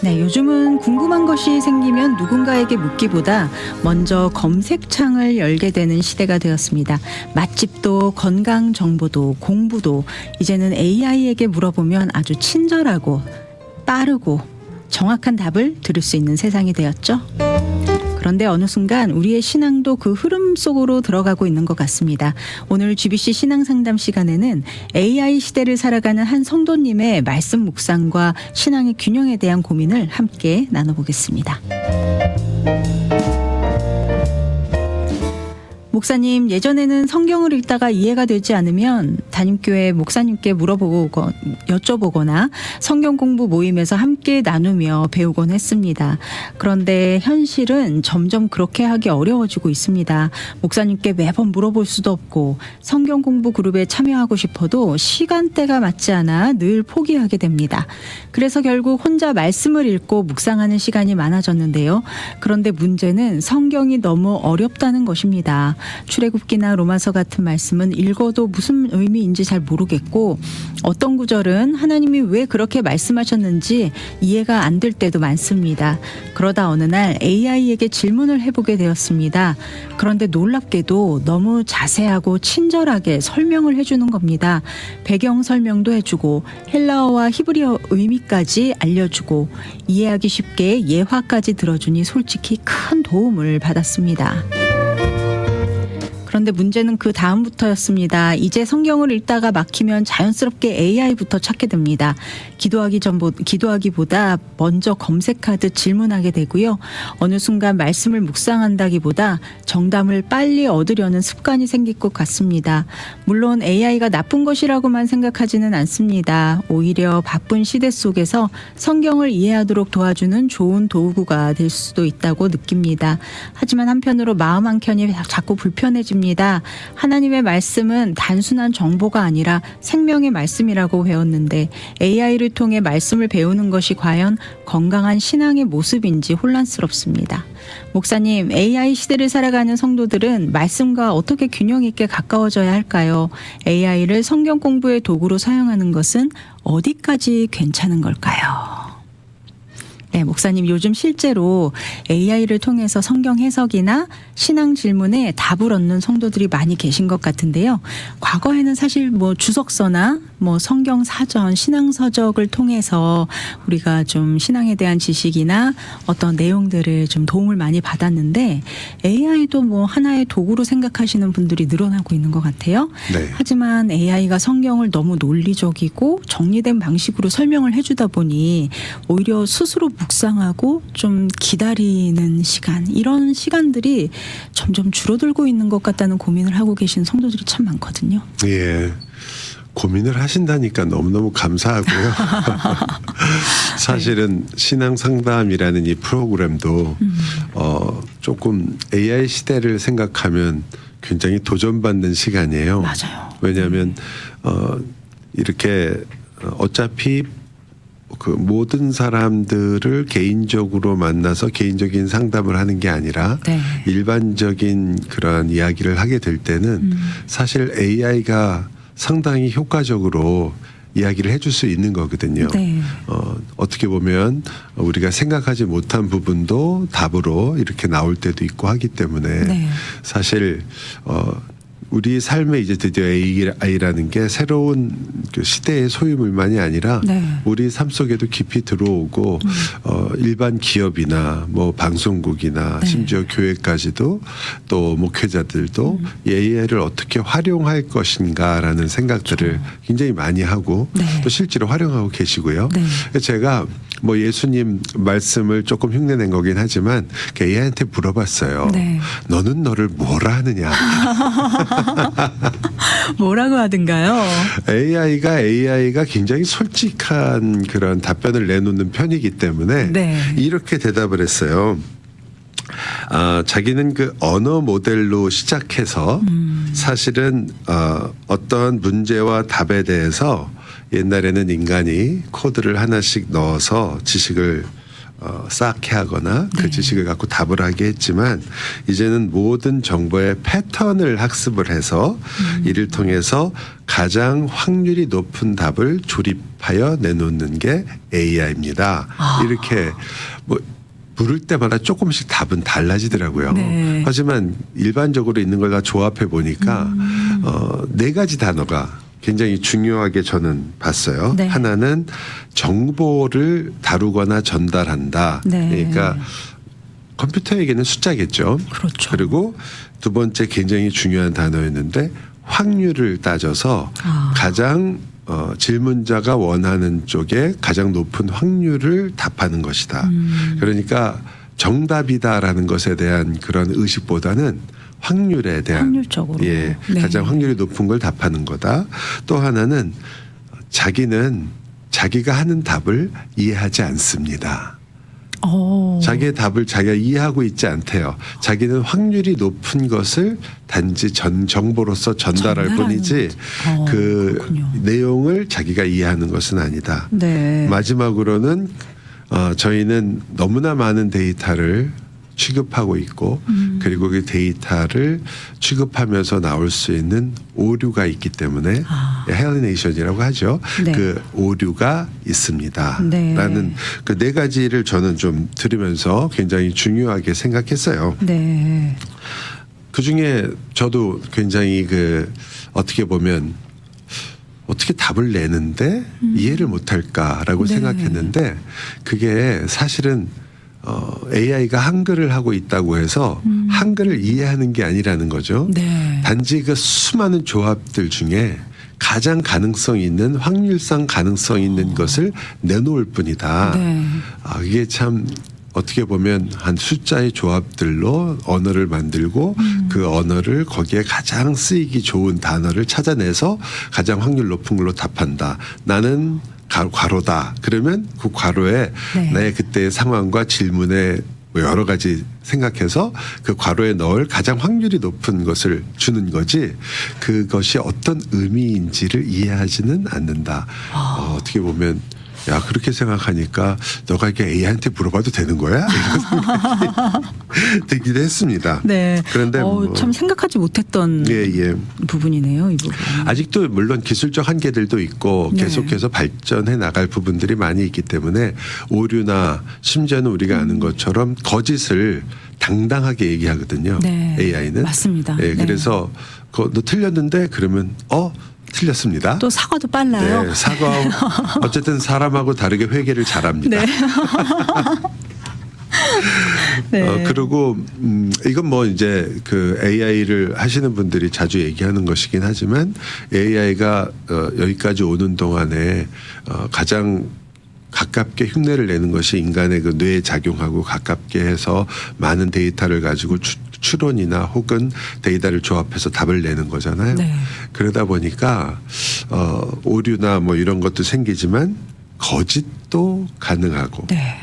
네, 요즘은 궁금한 것이 생기면 누군가에게 묻기보다 먼저 검색창을 열게 되는 시대가 되었습니다. 맛집도 건강 정보도 공부도 이제는 AI에게 물어보면 아주 친절하고 빠르고 정확한 답을 들을 수 있는 세상이 되었죠. 그런데 어느 순간 우리의 신앙도 그 흐름 속으로 들어가고 있는 것 같습니다. 오늘 GBC 신앙상담 시간에는 AI 시대를 살아가는 한 성도님의 말씀 묵상과 신앙의 균형에 대한 고민을 함께 나눠보겠습니다. 목사님, 예전에는 성경을 읽다가 이해가 되지 않으면 담임교회 목사님께 여쭤보거나 성경 공부 모임에서 함께 나누며 배우곤 했습니다. 그런데 현실은 점점 그렇게 하기 어려워지고 있습니다. 목사님께 매번 물어볼 수도 없고 성경 공부 그룹에 참여하고 싶어도 시간대가 맞지 않아 늘 포기하게 됩니다. 그래서 결국 혼자 말씀을 읽고 묵상하는 시간이 많아졌는데요. 그런데 문제는 성경이 너무 어렵다는 것입니다. 출애굽기나 로마서 같은 말씀은 읽어도 무슨 의미인지 잘 모르겠고 어떤 구절은 하나님이 왜 그렇게 말씀하셨는지 이해가 안 될 때도 많습니다. 그러다 어느 날 AI에게 질문을 해보게 되었습니다. 그런데 놀랍게도 너무 자세하고 친절하게 설명을 해주는 겁니다. 배경 설명도 해주고 헬라어와 히브리어 의미까지 알려주고 이해하기 쉽게 예화까지 들어주니 솔직히 큰 도움을 받았습니다. 그런데 문제는 그 다음부터였습니다. 이제 성경을 읽다가 막히면 자연스럽게 AI부터 찾게 됩니다. 기도하기보다 먼저 검색하듯 질문하게 되고요. 어느 순간 말씀을 묵상한다기보다 정답을 빨리 얻으려는 습관이 생길 것 같습니다. 물론 AI가 나쁜 것이라고만 생각하지는 않습니다. 오히려 바쁜 시대 속에서 성경을 이해하도록 도와주는 좋은 도구가 될 수도 있다고 느낍니다. 하지만 한편으로 마음 한켠이 자꾸 불편해집니다. 하나님의 말씀은 단순한 정보가 아니라 생명의 말씀이라고 배웠는데 AI를 통해 말씀을 배우는 것이 과연 건강한 신앙의 모습인지 혼란스럽습니다. 목사님, AI 시대를 살아가는 성도들은 말씀과 어떻게 균형 있게 가까워져야 할까요? AI를 성경 공부의 도구로 사용하는 것은 어디까지 괜찮은 걸까요? 네, 목사님, 요즘 실제로 AI를 통해서 성경 해석이나 신앙 질문에 답을 얻는 성도들이 많이 계신 것 같은데요. 과거에는 사실 주석서나 성경 사전, 신앙 서적을 통해서 우리가 좀 신앙에 대한 지식이나 어떤 내용들을 좀 도움을 많이 받았는데 AI도 하나의 도구로 생각하시는 분들이 늘어나고 있는 것 같아요. 네. 하지만 AI가 성경을 너무 논리적이고 정리된 방식으로 설명을 해주다 보니 오히려 스스로 묵상하고 좀 기다리는 시간, 이런 시간들이 점점 줄어들고 있는 것 같다는 고민을 하고 계신 성도들이 참 많거든요. 예. 고민을 하신다니까 너무너무 감사하고요. 사실은 신앙 상담이라는 이 프로그램도 조금 AI 시대를 생각하면 굉장히 도전받는 시간이에요. 맞아요. 왜냐하면 이렇게 어차피 그 모든 사람들을 개인적으로 만나서 개인적인 상담을 하는 게 아니라 네. 일반적인 그러한 이야기를 하게 될 때는 사실 AI가 상당히 효과적으로 이야기를 해줄 수 있는 거거든요. 네. 어떻게 보면 우리가 생각하지 못한 부분도 답으로 이렇게 나올 때도 있고 하기 때문에 네. 사실 우리 삶에 이제 드디어 AI라는 게 새로운 그 시대의 소유물만이 아니라 네. 우리 삶 속에도 깊이 들어오고 일반 기업이나 방송국이나 네. 심지어 교회까지도 또 목회자들도 AI를 어떻게 활용할 것인가라는 생각들을 굉장히 많이 하고 네. 또 실제로 활용하고 계시고요. 네. 제가 예수님 말씀을 조금 흉내낸 거긴 하지만 AI한테 물어봤어요. 네. 너는 너를 뭐라 하느냐. 뭐라고 하던가요? AI가 굉장히 솔직한 그런 답변을 내놓는 편이기 때문에 네. 이렇게 대답을 했어요. 자기는 그 언어 모델로 시작해서 사실은 어떤 문제와 답에 대해서 옛날에는 인간이 코드를 하나씩 넣어서 지식을 쌓게 하거나 그 네. 지식을 갖고 답을 하게 했지만 이제는 모든 정보의 패턴을 학습을 해서 이를 통해서 가장 확률이 높은 답을 조립하여 내놓는 게 AI입니다. 이렇게 뭐 물을 때마다 조금씩 답은 달라지더라고요. 네. 하지만 일반적으로 있는 걸 다 조합해 보니까 4가지 단어가 굉장히 중요하게 저는 봤어요. 네. 하나는 정보를 다루거나 전달한다. 네. 그러니까 컴퓨터에게는 숫자겠죠. 그렇죠. 그리고 두 번째 굉장히 중요한 단어였는데 확률을 따져서 가장 질문자가 원하는 쪽에 가장 높은 확률을 답하는 것이다. 그러니까 정답이다라는 것에 대한 그런 의식보다는 확률에 대한 확률적으로. 예, 네. 가장 확률이 높은 걸 답하는 거다. 또 하나는 자기는 자기가 하는 답을 이해하지 않습니다. 자기의 답을 자기가 이해하고 있지 않대요. 자기는 확률이 높은 것을 단지 정보로서 전달할 전달하는 뿐이지 그 그렇군요. 내용을 자기가 이해하는 것은 아니다. 네. 마지막으로는 저희는 너무나 많은 데이터를 취급하고 있고 그리고 그 데이터를 취급하면서 나올 수 있는 오류가 있기 때문에 헬리네이션이라고 하죠. 네. 그 오류가 있습니다. 네. 라는 그 4가지를 저는 좀 들으면서 굉장히 중요하게 생각했어요. 네. 그중에 저도 굉장히 그 어떻게 보면 어떻게 답을 내는데 이해를 못할까라고 네. 생각했는데 그게 사실은 AI가 한글을 하고 있다고 해서 한글을 이해하는 게 아니라는 거죠. 네. 단지 그 수많은 조합들 중에 가장 가능성 있는 확률상 가능성 있는 것을 내놓을 뿐이다. 네. 이게 참 어떻게 보면 한 숫자의 조합들로 언어를 만들고 그 언어를 거기에 가장 쓰이기 좋은 단어를 찾아내서 가장 확률 높은 걸로 답한다. 나는 괄호다. 그러면 그 괄호에 네. 나의 그때의 상황과 질문에 뭐 여러 가지 생각해서 그 괄호에 넣을 가장 확률이 높은 것을 주는 거지 그것이 어떤 의미인지를 이해하지는 않는다. 어떻게 보면 야 그렇게 생각하니까 너가 이게 AI한테 물어봐도 되는 거야? 이런 생각이 들기도 했습니다. 네. 그런데 뭐 참 생각하지 못했던 예. 부분이네요, 이 부분. 아직도 물론 기술적 한계들도 있고 네. 계속해서 발전해 나갈 부분들이 많이 있기 때문에 오류나 심지어는 우리가 아는 것처럼 거짓을 당당하게 얘기하거든요. 네. AI는. 맞습니다. 예, 네. 그래서 너 틀렸는데 그러면 틀렸습니다. 또 사과도 빨라요. 네, 사과 어쨌든 사람하고 다르게 회개를 잘합니다. 네. 네. 그리고 이건 뭐 이제 그 AI를 하시는 분들이 자주 얘기하는 것이긴 하지만 AI가 여기까지 오는 동안에 가장 가깝게 흉내를 내는 것이 인간의 그 뇌에 작용하고 가깝게 해서 많은 데이터를 가지고 추론이나 혹은 데이터를 조합해서 답을 내는 거잖아요. 네. 그러다 보니까 오류나 뭐 이런 것도 생기지만 거짓도 가능하고 네.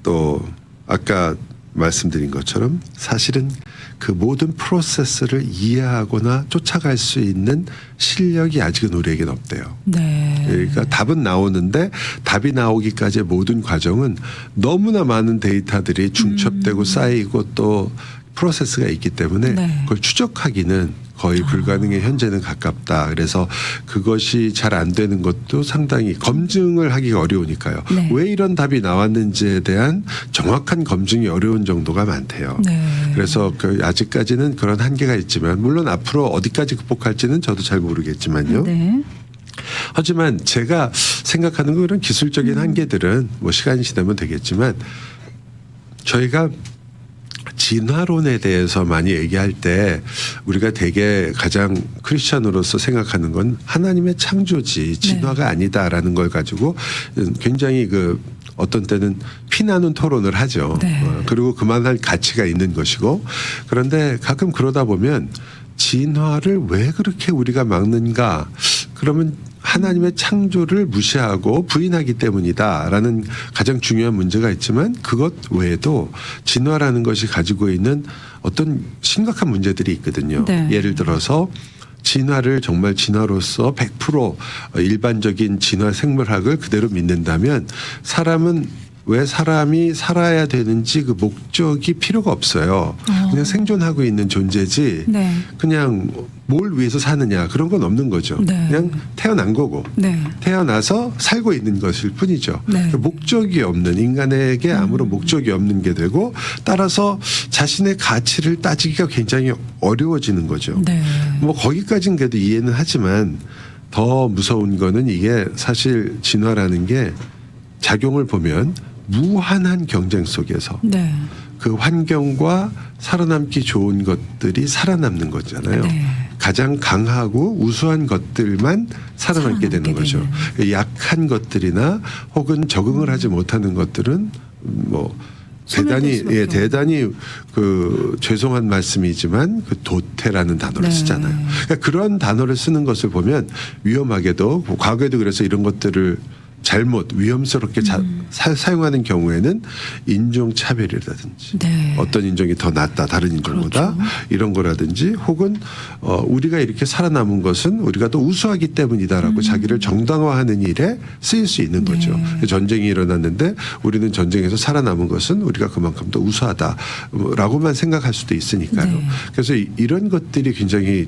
또 아까 말씀드린 것처럼 사실은 그 모든 프로세스를 이해하거나 쫓아갈 수 있는 실력이 아직은 우리에게는 없대요. 네. 그러니까 답은 나오는데 답이 나오기까지의 모든 과정은 너무나 많은 데이터들이 중첩되고 쌓이고 또 프로세스가 있기 때문에 네. 그걸 추적하기는 거의 불가능에 현재는 가깝다. 그래서 그것이 잘 안 되는 것도 상당히 검증을 하기가 어려우니까요. 네. 왜 이런 답이 나왔는지에 대한 정확한 검증이 어려운 정도가 많대요. 네. 그래서 아직까지는 그런 한계가 있지만 물론 앞으로 어디까지 극복할지는 저도 잘 모르겠지만요. 네. 하지만 제가 생각하는 그런 기술적인 한계들은 뭐 시간이 지나면 되겠지만 저희가 진화론에 대해서 많이 얘기할 때 우리가 되게 가장 크리스천으로서 생각하는 건 하나님의 창조지 진화가 아니다라는 걸 가지고 굉장히 어떤 때는 피나는 토론을 하죠. 네. 그리고 그만할 가치가 있는 것이고 그런데 가끔 그러다 보면 진화를 왜 그렇게 우리가 막는가? 그러면 하나님의 창조를 무시하고 부인하기 때문이다라는 가장 중요한 문제가 있지만 그것 외에도 진화라는 것이 가지고 있는 어떤 심각한 문제들이 있거든요. 네. 예를 들어서 진화를 정말 진화로서 100% 일반적인 진화 생물학을 그대로 믿는다면 사람은 왜 사람이 살아야 되는지 그 목적이 필요가 없어요. 그냥 생존하고 있는 존재지. 네. 그냥 뭘 위해서 사느냐 그런 건 없는 거죠. 네. 그냥 태어난 거고 네. 태어나서 살고 있는 것일 뿐이죠. 네. 목적이 없는 인간에게 아무런 목적이 없는 게 되고 따라서 자신의 가치를 따지기가 굉장히 어려워지는 거죠. 네. 뭐 거기까지는 그래도 이해는 하지만 더 무서운 거는 이게 사실 진화라는 게 작용을 보면 무한한 경쟁 속에서 네. 그 환경과 살아남기 좋은 것들이 살아남는 거잖아요. 네. 가장 강하고 우수한 것들만 살아남게 되는 거죠. 약한 것들이나 혹은 적응을 하지 못하는 것들은 뭐 대단히 소멸될 수밖에 대단히 그 죄송한 말씀이지만 그 도태라는 단어를 네. 쓰잖아요. 그러니까 그런 단어를 쓰는 것을 보면 위험하게도 과거에도 그래서 이런 것들을 잘못 위험스럽게 사용하는 경우에는 인종차별이라든지 네. 어떤 인종이 더 낫다 다른 인종보다 그렇죠. 이런 거라든지 혹은 우리가 이렇게 살아남은 것은 우리가 더 우수하기 때문이다라고 자기를 정당화하는 일에 쓰일 수 있는 거죠. 네. 전쟁이 일어났는데 우리는 전쟁에서 살아남은 것은 우리가 그만큼 더 우수하다라고만 생각할 수도 있으니까요. 네. 그래서 이런 것들이 굉장히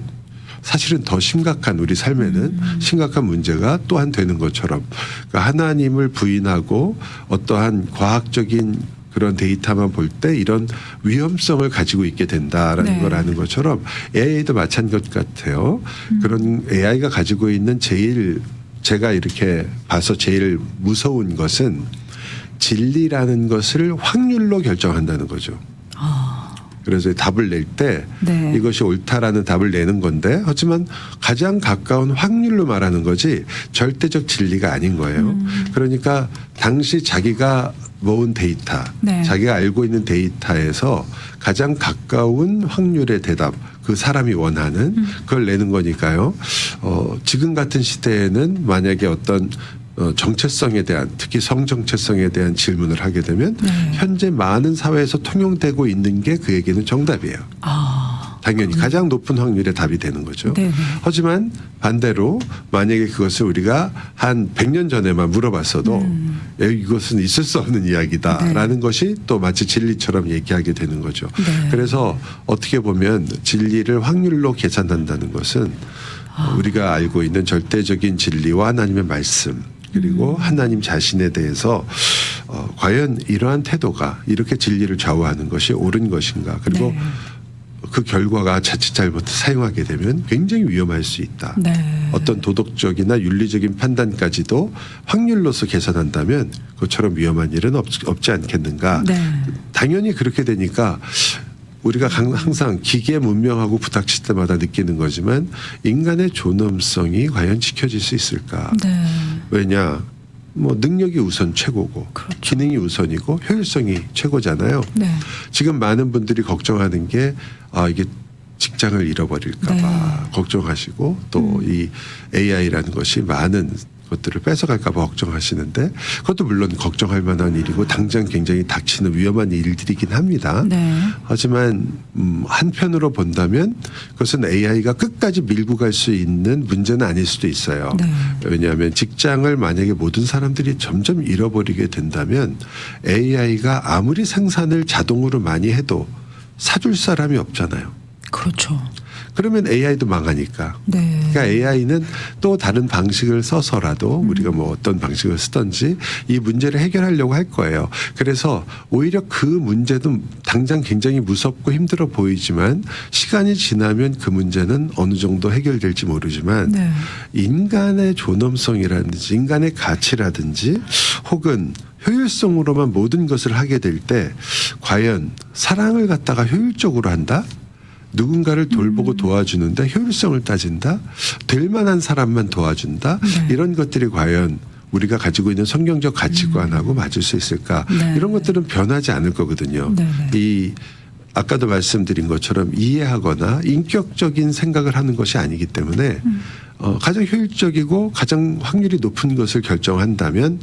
사실은 더 심각한 우리 삶에는 심각한 문제가 또한 되는 것처럼 그러니까 하나님을 부인하고 어떠한 과학적인 그런 데이터만 볼 때 이런 위험성을 가지고 있게 된다라는 네. 걸 아는 것처럼 AI도 마찬가지 같아요. 그런 AI가 가지고 있는 제가 이렇게 봐서 제일 무서운 것은 진리라는 것을 확률로 결정한다는 거죠. 그래서 답을 낼 때 네. 이것이 옳다라는 답을 내는 건데 하지만 가장 가까운 확률로 말하는 거지 절대적 진리가 아닌 거예요. 그러니까 당시 자기가 모은 데이터, 네. 자기가 알고 있는 데이터에서 가장 가까운 확률의 대답, 그 사람이 원하는 그걸 내는 거니까요. 지금 같은 시대에는 만약에 어떤 정체성에 대한 특히 성정체성에 대한 질문을 하게 되면 네. 현재 많은 사회에서 통용되고 있는 게 그에게는 정답이에요. 당연히 가장 높은 확률의 답이 되는 거죠. 네네. 하지만 반대로 만약에 그것을 우리가 한 100년 전에만 물어봤어도 이것은 있을 수 없는 이야기다라는 것이 또 마치 진리처럼 얘기하게 되는 거죠. 네. 그래서 어떻게 보면 진리를 확률로 계산한다는 것은 우리가 알고 있는 절대적인 진리와 하나님의 말씀 그리고 하나님 자신에 대해서 과연 이러한 태도가 이렇게 진리를 좌우하는 것이 옳은 것인가 그리고 네. 그 결과가 자칫 잘못 사용하게 되면 굉장히 위험할 수 있다. 네. 어떤 도덕적이나 윤리적인 판단까지도 확률로서 계산한다면 그것처럼 위험한 일은 없지 않겠는가. 네. 당연히 그렇게 되니까 우리가 항상 기계 문명하고 부닥칠 때마다 느끼는 거지만 인간의 존엄성이 과연 지켜질 수 있을까. 네. 왜냐 뭐 능력이 우선 최고고 그렇죠. 기능이 우선이고 효율성이 최고잖아요. 네. 지금 많은 분들이 걱정하는 게 이게 직장을 잃어버릴까 봐 걱정하시고 또 이 AI라는 것이 많은 것들을 뺏어갈까 봐 걱정하시는데 그것도 물론 걱정할 만한 일이고 당장 굉장히 닥치는 위험한 일들이긴 합니다. 네. 하지만 한편으로 본다면 그것은 AI가 끝까지 밀고 갈 수 있는 문제는 아닐 수도 있어요. 네. 왜냐하면 직장을 만약에 모든 사람들이 점점 잃어버리게 된다면 AI가 아무리 생산을 자동으로 많이 해도 사줄 사람이 없잖아요. 그렇죠. 그러면 AI도 망하니까. 네. 그러니까 AI는 또 다른 방식을 써서라도 우리가 뭐 어떤 방식을 쓰든지 이 문제를 해결하려고 할 거예요. 그래서 오히려 그 문제도 당장 굉장히 무섭고 힘들어 보이지만 시간이 지나면 그 문제는 어느 정도 해결될지 모르지만 네. 인간의 존엄성이라든지 인간의 가치라든지 혹은 효율성으로만 모든 것을 하게 될 때 과연 사랑을 갖다가 효율적으로 한다? 누군가를 돌보고 도와주는데 효율성을 따진다? 될 만한 사람만 도와준다? 네. 이런 것들이 과연 우리가 가지고 있는 성경적 가치관하고 맞을 수 있을까? 네. 이런 것들은 변하지 않을 거거든요. 네. 이 아까도 말씀드린 것처럼 이해하거나 인격적인 생각을 하는 것이 아니기 때문에 가장 효율적이고 가장 확률이 높은 것을 결정한다면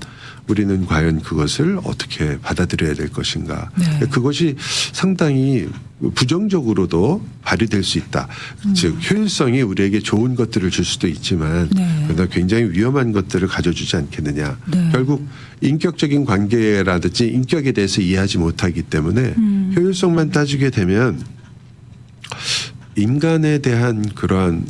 우리는 과연 그것을 어떻게 받아들여야 될 것인가. 네. 그것이 상당히 부정적으로도 발휘될 수 있다. 즉 효율성이 우리에게 좋은 것들을 줄 수도 있지만 네. 그러나 굉장히 위험한 것들을 가져주지 않겠느냐. 네. 결국 인격적인 관계라든지 인격에 대해서 이해하지 못하기 때문에 효율성만 따지게 되면 인간에 대한 그러한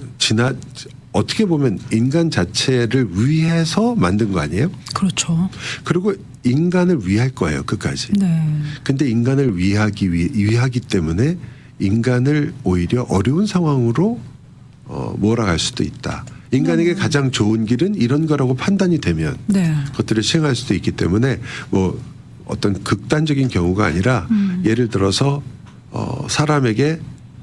어떻게 보면 인간 자체를 위해서 만든 거 아니에요? 그렇죠. 그리고 인간을 위할 거예요, 끝까지. 네. 근데 인간을 위하기 때문에 인간을 오히려 어려운 상황으로 몰아갈 수도 있다. 인간에게 가장 좋은 길은 이런 거라고 판단이 되면 네. 그것들을 시행할 수도 있기 때문에 뭐 어떤 극단적인 경우가 아니라 예를 들어서 사람에게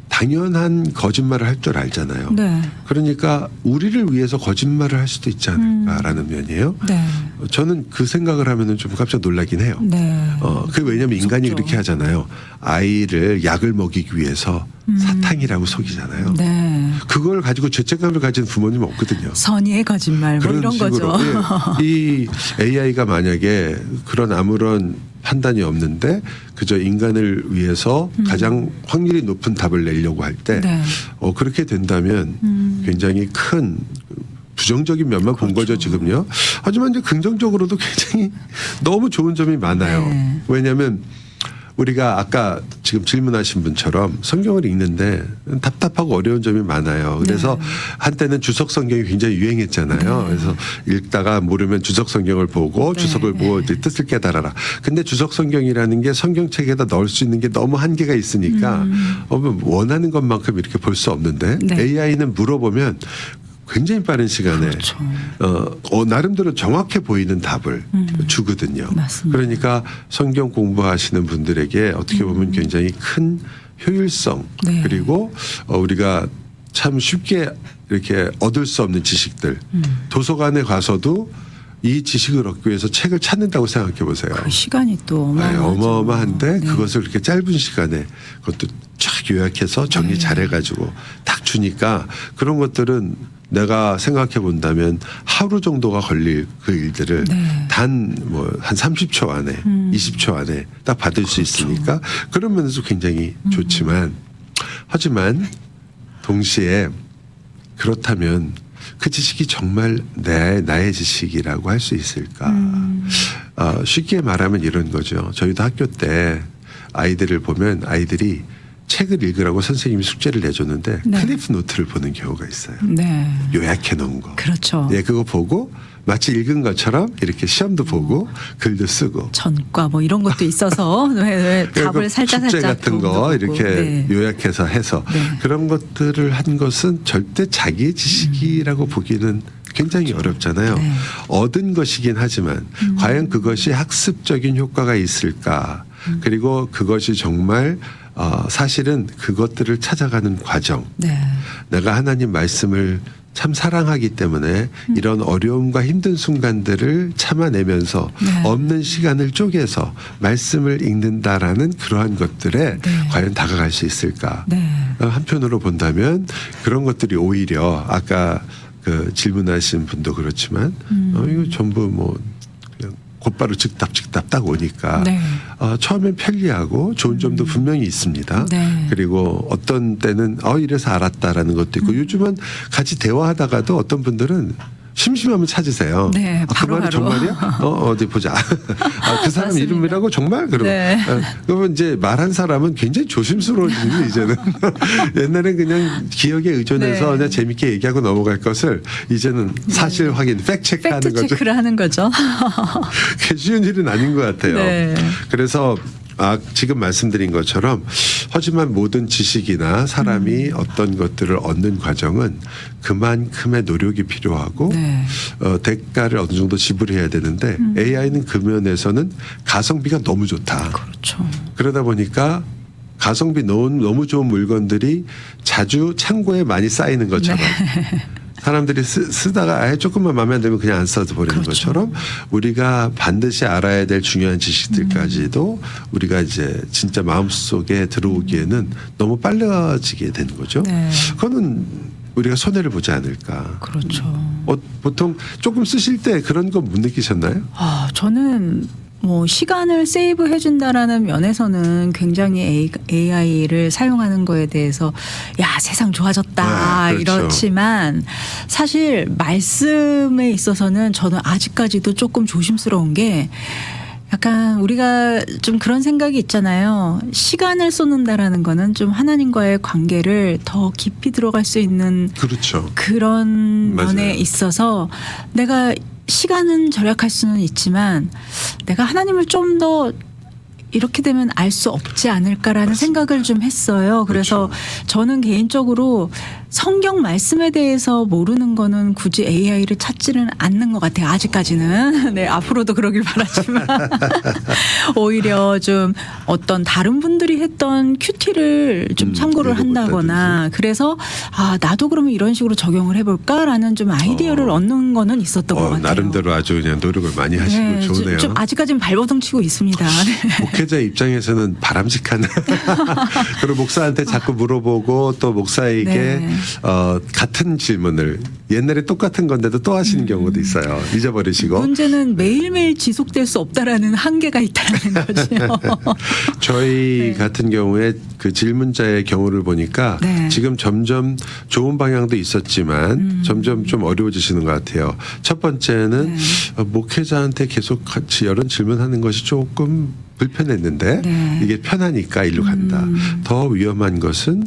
당연한 거짓말을 할 줄 알잖아요. 네. 그러니까 우리를 위해서 거짓말을 할 수도 있지 않을까라는 면이에요. 네. 저는 그 생각을 하면은 좀 깜짝 놀라긴 해요. 네. 그 왜냐하면 인간이 무섭죠. 그렇게 하잖아요. 아이를 약을 먹이기 위해서 사탕이라고 속이잖아요. 네. 그걸 가지고 죄책감을 가진 부모님 없거든요. 선의의 거짓말 뭐 이런 거죠. 예. 이 AI가 만약에 그런 아무런 판단이 없는데 그저 인간을 위해서 가장 확률이 높은 답을 내려고 할 때 네. 그렇게 된다면 굉장히 큰 부정적인 면만 본 그렇죠. 거죠 지금요. 하지만 이제 긍정적으로도 굉장히 너무 좋은 점이 많아요. 네. 왜냐하면 우리가 아까 지금 질문하신 분처럼 성경을 읽는데 답답하고 어려운 점이 많아요. 그래서 네. 한때는 주석 성경이 굉장히 유행했잖아요. 네. 그래서 읽다가 모르면 주석 성경을 보고 네. 주석을 보고 이제 뜻을 깨달아라. 근데 주석 성경이라는 게 성경책에다 넣을 수 있는 게 너무 한계가 있으니까 원하는 것만큼 이렇게 볼 수 없는데 네. AI는 물어보면 굉장히 빠른 시간에 그렇죠. 나름대로 정확해 보이는 답을 주거든요. 맞습니다. 그러니까 성경 공부하시는 분들에게 어떻게 보면 굉장히 큰 효율성 네. 그리고 우리가 참 쉽게 이렇게 얻을 수 없는 지식들 도서관에 가서도 이 지식을 얻기 위해서 책을 찾는다고 생각해 보세요. 그 시간이 또 네, 어마어마하죠. 어마어마한데 네. 그것을 이렇게 짧은 시간에 그것도 쫙 요약해서 정리 네. 잘해가지고 딱 주니까 그런 것들은 내가 생각해 본다면 하루 정도가 걸릴 그 일들을 네. 단 뭐 한 30초 안에 20초 안에 딱 받을 수 있으니까 그런 면에서 굉장히 좋지만 하지만 동시에 그렇다면 그 지식이 정말 나의 지식이라고 할 수 있을까? 쉽게 말하면 이런 거죠. 저희도 학교 때 아이들을 보면 아이들이 책을 읽으라고 선생님이 숙제를 내줬는데 네. 클리프 노트를 보는 경우가 있어요. 네. 요약해 놓은 거. 그렇죠. 예, 그거 보고 마치 읽은 것처럼 이렇게 시험도 보고 글도 쓰고. 전과 뭐 이런 것도 있어서 왜 답을 살짝 숙제 같은 거 보고. 이렇게 네. 요약해서 해서 네. 그런 것들을 한 것은 절대 자기의 지식이라고 보기는 굉장히 어렵잖아요. 네. 얻은 것이긴 하지만 과연 그것이 학습적인 효과가 있을까? 그리고 그것이 정말 사실은 그것들을 찾아가는 과정. 네. 내가 하나님 말씀을 참 사랑하기 때문에 이런 어려움과 힘든 순간들을 참아내면서 네. 없는 시간을 쪼개서 말씀을 읽는다라는 그러한 것들에 네. 과연 다가갈 수 있을까? 네. 한편으로 본다면 그런 것들이 오히려 아까 그 질문하신 분도 그렇지만 이거 전부 뭐 그냥 곧바로 즉답 딱 오니까 네. 처음엔 편리하고 좋은 점도 분명히 있습니다. 네. 그리고 어떤 때는 이래서 알았다라는 것도 있고 요즘은 같이 대화하다가도 어떤 분들은 심심하면 찾으세요. 네, 그 말이 바로바로. 정말이야? 어디 보자. 그 사람 맞습니다. 이름이라고 정말 그러고. 네. 그러면 이제 말한 사람은 굉장히 조심스러워지는 이제는. 옛날엔 그냥 기억에 의존해서 네. 그냥 재밌게 얘기하고 넘어갈 것을 이제는 사실 확인, 팩체크하는 팩트 거죠. 체크를 하는 거죠. 그게 쉬운 일은 아닌 것 같아요. 네. 그래서 지금 말씀드린 것처럼 하지만 모든 지식이나 사람이 어떤 것들을 얻는 과정은 그만큼의 노력이 필요하고 네. 대가를 어느 정도 지불해야 되는데 AI는 그 면에서는 가성비가 너무 좋다. 그렇죠. 그러다 보니까 가성비 너무 좋은 물건들이 자주 창고에 많이 쌓이는 것처럼 사람들이 쓰다가 조금만 마음에 안 들면 그냥 안 써도 버리는 그렇죠. 것처럼 우리가 반드시 알아야 될 중요한 지식들까지도 우리가 이제 진짜 마음속에 들어오기에는 너무 빨라지게 되는 거죠. 네. 그거는 우리가 손해를 보지 않을까. 그렇죠. 보통 조금 쓰실 때 그런 거 못 느끼셨나요? 저는 뭐 시간을 세이브 해준다라는 면에서는 굉장히 AI를 사용하는 거에 대해서 야 세상 좋아졌다 네, 그렇죠. 이렇지만 사실 말씀에 있어서는 저는 아직까지도 조금 조심스러운 게 약간 우리가 좀 그런 생각이 있잖아요. 시간을 쏟는다라는 거는 좀 하나님과의 관계를 더 깊이 들어갈 수 있는 그렇죠. 그런 맞아요. 면에 있어서 내가 시간은 절약할 수는 있지만 내가 하나님을 좀 더 이렇게 되면 알 수 없지 않을까라는 맞습니다. 생각을 좀 했어요. 그래서 그렇죠. 저는 개인적으로 성경 말씀에 대해서 모르는 거는 굳이 AI를 찾지는 않는 것 같아요. 아직까지는. 네, 앞으로도 그러길 바라지만 오히려 좀 어떤 다른 분들이 했던 큐티를 좀 참고를 한다거나 그래서 나도 그러면 이런 식으로 적용을 해볼까라는 좀 아이디어를 얻는 거는 있었던 것 같아요. 나름대로 아주 그냥 노력을 많이 하시고 네, 좋네요. 좀 아직까지는 발버둥 치고 있습니다. 네. 목회자 입장에서는 바람직한 그리고 목사한테 자꾸 물어보고 또 목사에게 네. 같은 질문을 옛날에 똑같은 건데도 또 하시는 경우도 있어요. 잊어버리시고. 문제는 매일매일 지속될 수 없다라는 한계가 있다는 거죠. 저희 네. 같은 경우에 그 질문자의 경우를 보니까 네. 지금 점점 좋은 방향도 있었지만 점점 좀 어려워지시는 것 같아요. 첫 번째는 목회자한테 계속 같이 이런 질문하는 것이 조금 불편했는데 네. 이게 편하니까 일로 간다. 더 위험한 것은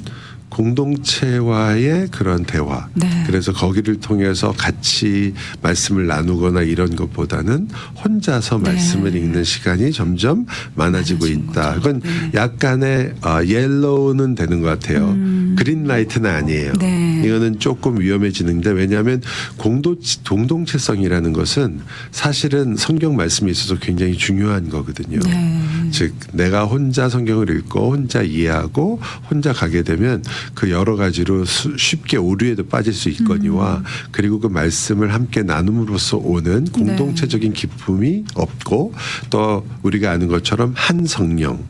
공동체와의 그런 대화. 네. 그래서 거기를 통해서 같이 말씀을 나누거나 이런 것보다는 혼자서 말씀을 읽는 시간이 점점 많아지고 많아진 있다. 거죠. 그건 네. 약간의 옐로우는 되는 것 같아요. 그린 라이트는 아니에요. 네. 이거는 조금 위험해지는데 왜냐하면 공동체성이라는 것은 사실은 성경 말씀에 있어서 굉장히 중요한 거거든요. 네. 즉 내가 혼자 성경을 읽고 혼자 이해하고 혼자 가게 되면 그 여러 가지로 쉽게 오류에도 빠질 수 있거니와 그리고 그 말씀을 함께 나눔으로써 오는 공동체적인 기쁨이 없고 또 우리가 아는 것처럼 한 성령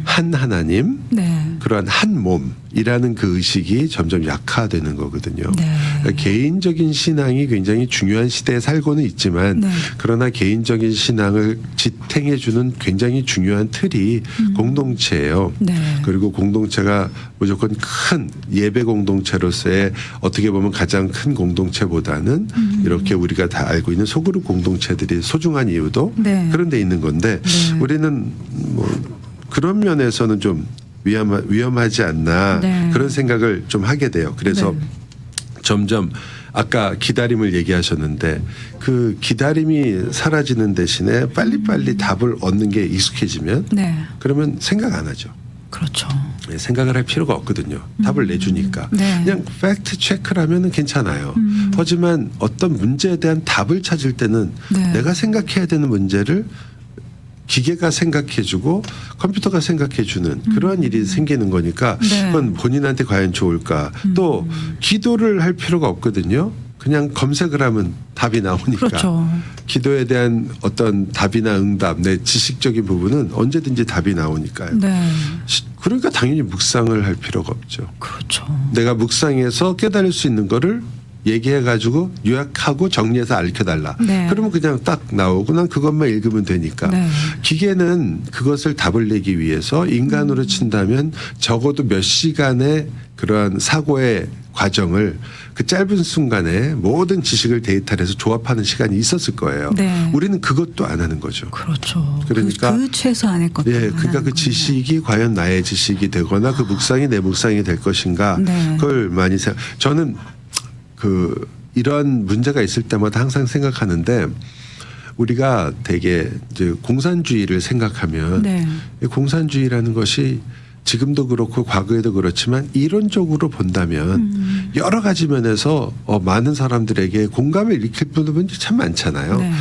한 하나님 네. 그러한 한 몸이라는 그 의식이 점점 약화되는 거거든요. 네. 그러니까 개인적인 신앙이 굉장히 중요한 시대에 살고는 있지만 네. 그러나 개인적인 신앙을 지탱해 주는 굉장히 중요한 틀이 공동체예요. 네. 그리고 공동체가 무조건 큰 예배 공동체로서의 어떻게 보면 가장 큰 공동체보다는 이렇게 우리가 다 알고 있는 소그룹 공동체들이 소중한 이유도 네. 그런 데 있는 건데 네. 우리는 뭐 그런 면에서는 좀 위험하지 않나 네. 그런 생각을 좀 하게 돼요. 그래서 네. 점점 아까 기다림을 얘기하셨는데 그 기다림이 사라지는 대신에 빨리빨리 답을 얻는 게 익숙해지면 네. 그러면 생각 안 하죠. 그렇죠. 생각을 할 필요가 없거든요. 답을 내주니까. 네. 그냥 팩트 체크라면 괜찮아요. 하지만 어떤 문제에 대한 답을 찾을 때는 네. 내가 생각해야 되는 문제를 기계가 생각해주고 컴퓨터가 생각해주는 그러한 일이 생기는 거니까 네. 그건 본인한테 과연 좋을까. 또 기도를 할 필요가 없거든요. 그냥 검색을 하면 답이 나오니까. 그렇죠. 기도에 대한 어떤 답이나 응답, 내 지식적인 부분은 언제든지 답이 나오니까요. 네. 그러니까 당연히 묵상을 할 필요가 없죠. 그렇죠. 내가 묵상해서 깨달을 수 있는 거를 얘기해가지고 요약하고 정리해서 알려달라. 네. 그러면 그냥 딱 나오고 난 그것만 읽으면 되니까. 네. 기계는 그것을 답을 내기 위해서 인간으로 친다면 적어도 몇 시간의 그러한 사고의 과정을 그 짧은 순간에 모든 지식을 데이터를 해서 조합하는 시간이 있었을 거예요. 네. 우리는 그것도 안 하는 거죠. 그렇죠. 그러니까 그 최소한의 것들. 예, 그러니까 그 지식이 과연 나의 지식이 되거나 그 묵상이 내 묵상이 될 것인가 네. 그걸 많이 저는 그 이런 문제가 있을 때마다 항상 생각하는데 우리가 되게 이제 공산주의를 생각하면 네. 이 공산주의라는 것이 지금도 그렇고 과거에도 그렇지만 이론적으로 본다면 여러 가지 면에서 많은 사람들에게 공감을 일으킬 부분이 참 많잖아요. 네.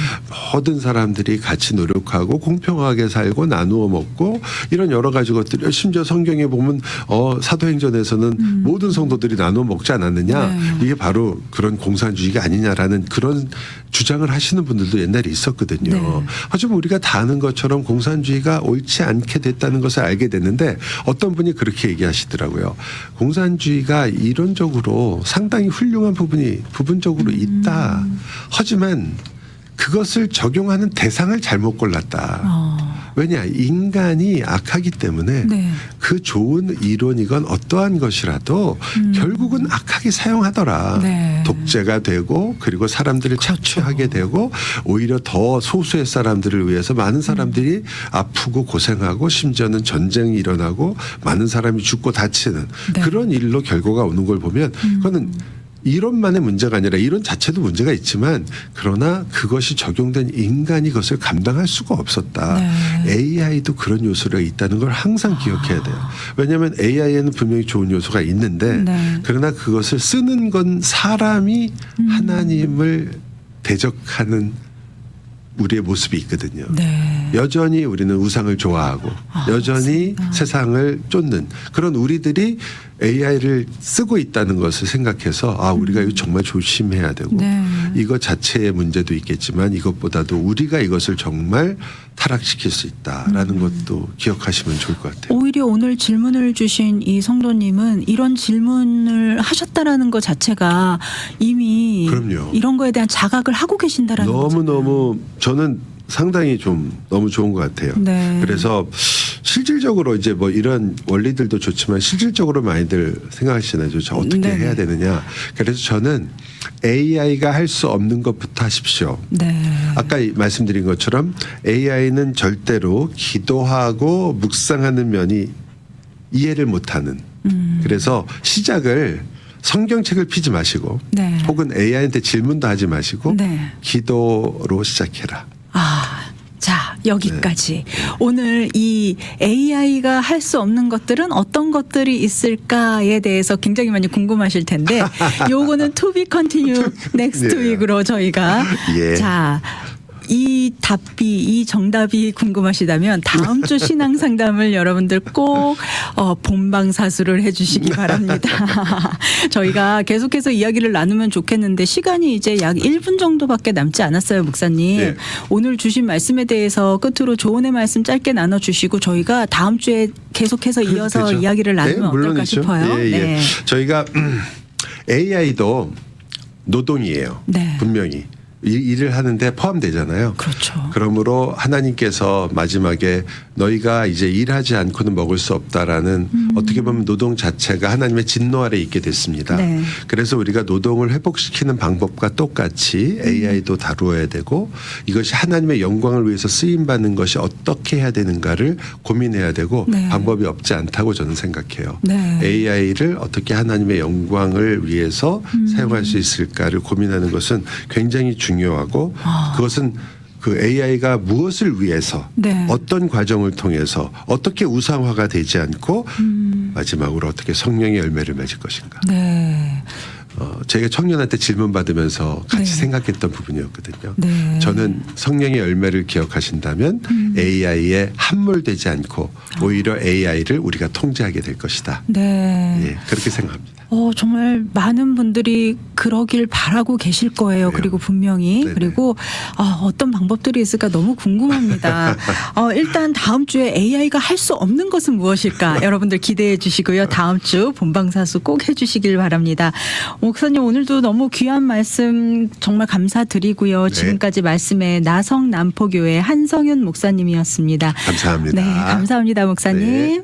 모든 사람들이 같이 노력하고 공평하게 살고 나누어 먹고 이런 여러 가지 것들 심지어 성경에 보면 사도행전에서는 모든 성도들이 나누어 먹지 않았느냐. 네. 이게 바로 그런 공산주의가 아니냐라는 그런 주장을 하시는 분들도 옛날에 있었거든요. 네. 하지만 우리가 다 아는 것처럼 공산주의가 옳지 않게 됐다는 것을 알게 됐는데 어떤 분이 그렇게 얘기하시더라고요. 공산주의가 이론적으로 상당히 훌륭한 부분이 부분적으로 있다. 하지만 그것을 적용하는 대상을 잘못 골랐다. 왜냐, 인간이 악하기 때문에 네. 그 좋은 이론이건 어떠한 것이라도 결국은 악하게 사용하더라. 네. 독재가 되고 그리고 사람들을 그렇죠. 착취하게 되고 오히려 더 소수의 사람들을 위해서 많은 사람들이 아프고 고생하고 심지어는 전쟁이 일어나고 많은 사람이 죽고 다치는 네. 그런 일로 결과가 오는 걸 보면 그거는 이론만의 문제가 아니라 이론 자체도 문제가 있지만 그러나 그것이 적용된 인간이 그것을 감당할 수가 없었다. 네. AI도 그런 요소가 있다는 걸 항상 기억해야 돼요. 왜냐하면 AI에는 분명히 좋은 요소가 있는데 네. 그러나 그것을 쓰는 건 사람이 하나님을 대적하는 우리의 모습이 있거든요. 네. 여전히 우리는 우상을 좋아하고 여전히 맞습니다. 세상을 쫓는 그런 우리들이 AI를 쓰고 있다는 것을 생각해서 우리가 이거 정말 조심해야 되고 네. 이것 자체의 문제도 있겠지만 이것보다도 우리가 이것을 정말 타락시킬 수 있다라는 것도 기억하시면 좋을 것 같아요. 오히려 오늘 질문을 주신 이 성도님은 이런 질문을 하셨다라는 것 자체가 이미 그럼요. 이런 거에 대한 자각을 하고 계신다라는 거잖아요. 너무너무 저는 상당히 좀 너무 좋은 것 같아요. 네. 그래서 실질적으로 이제 뭐 이런 원리들도 좋지만 실질적으로 많이들 생각하시잖아요. 저 어떻게 네네. 해야 되느냐. 그래서 저는 AI가 할 수 없는 것부터 하십시오. 네. 아까 말씀드린 것처럼 AI는 절대로 기도하고 묵상하는 면이 이해를 못하는. 그래서 시작을 성경책을 피지 마시고 네. 혹은 AI한테 질문도 하지 마시고 네. 기도로 시작해라. 자, 여기까지. 오늘 이 AI가 할 수 없는 것들은 어떤 것들이 있을까에 대해서 굉장히 많이 궁금하실 텐데 요거는 to be continue next 예. week으로 저희가 예. 자, 이 정답이 궁금하시다면 다음 주 신앙 상담을 여러분들 꼭 본방사수를 해주시기 바랍니다. 저희가 계속해서 이야기를 나누면 좋겠는데 시간이 이제 약 1분 정도밖에 남지 않았어요, 목사님. 네. 오늘 주신 말씀에 대해서 끝으로 조언의 말씀 짧게 나눠주시고 저희가 다음 주에 계속해서 이어서 되죠. 이야기를 나누면 어떨까 물론이죠. 싶어요. 예, 예. 네. 저희가 AI도 노동이에요. 네. 분명히. 일을 하는데 포함되잖아요. 그렇죠. 그러므로 하나님께서 마지막에 너희가 이제 일하지 않고는 먹을 수 없다라는 어떻게 보면 노동 자체가 하나님의 진노 아래 있게 됐습니다. 네. 그래서 우리가 노동을 회복시키는 방법과 똑같이 AI도 다루어야 되고 이것이 하나님의 영광을 위해서 쓰임받는 것이 어떻게 해야 되는가를 고민해야 되고 네. 방법이 없지 않다고 저는 생각해요. 네. AI를 어떻게 하나님의 영광을 위해서 사용할 수 있을까를 고민하는 것은 굉장히 중요하고 그것은 그 AI가 무엇을 위해서 네. 어떤 과정을 통해서 어떻게 우상화가 되지 않고 마지막으로 어떻게 성령의 열매를 맺을 것인가. 네. 제가 청년한테 질문 받으면서 같이 네. 생각했던 부분이었거든요. 네. 저는 성령의 열매를 기억하신다면 AI에 함몰되지 않고 오히려 AI를 우리가 통제하게 될 것이다. 네. 예, 그렇게 생각합니다. 정말 많은 분들이 그러길 바라고 계실 거예요. 그래요. 그리고 분명히. 네네. 그리고 어떤 방법들이 있을까 너무 궁금합니다. 일단 다음 주에 AI가 할 수 없는 것은 무엇일까? 여러분들 기대해 주시고요. 다음 주 본방사수 꼭 해주시길 바랍니다. 목사님 오늘도 너무 귀한 말씀 정말 감사드리고요. 네. 지금까지 말씀에 나성 남포교회 한성윤 목사님이었습니다. 감사합니다. 네, 감사합니다, 목사님. 네.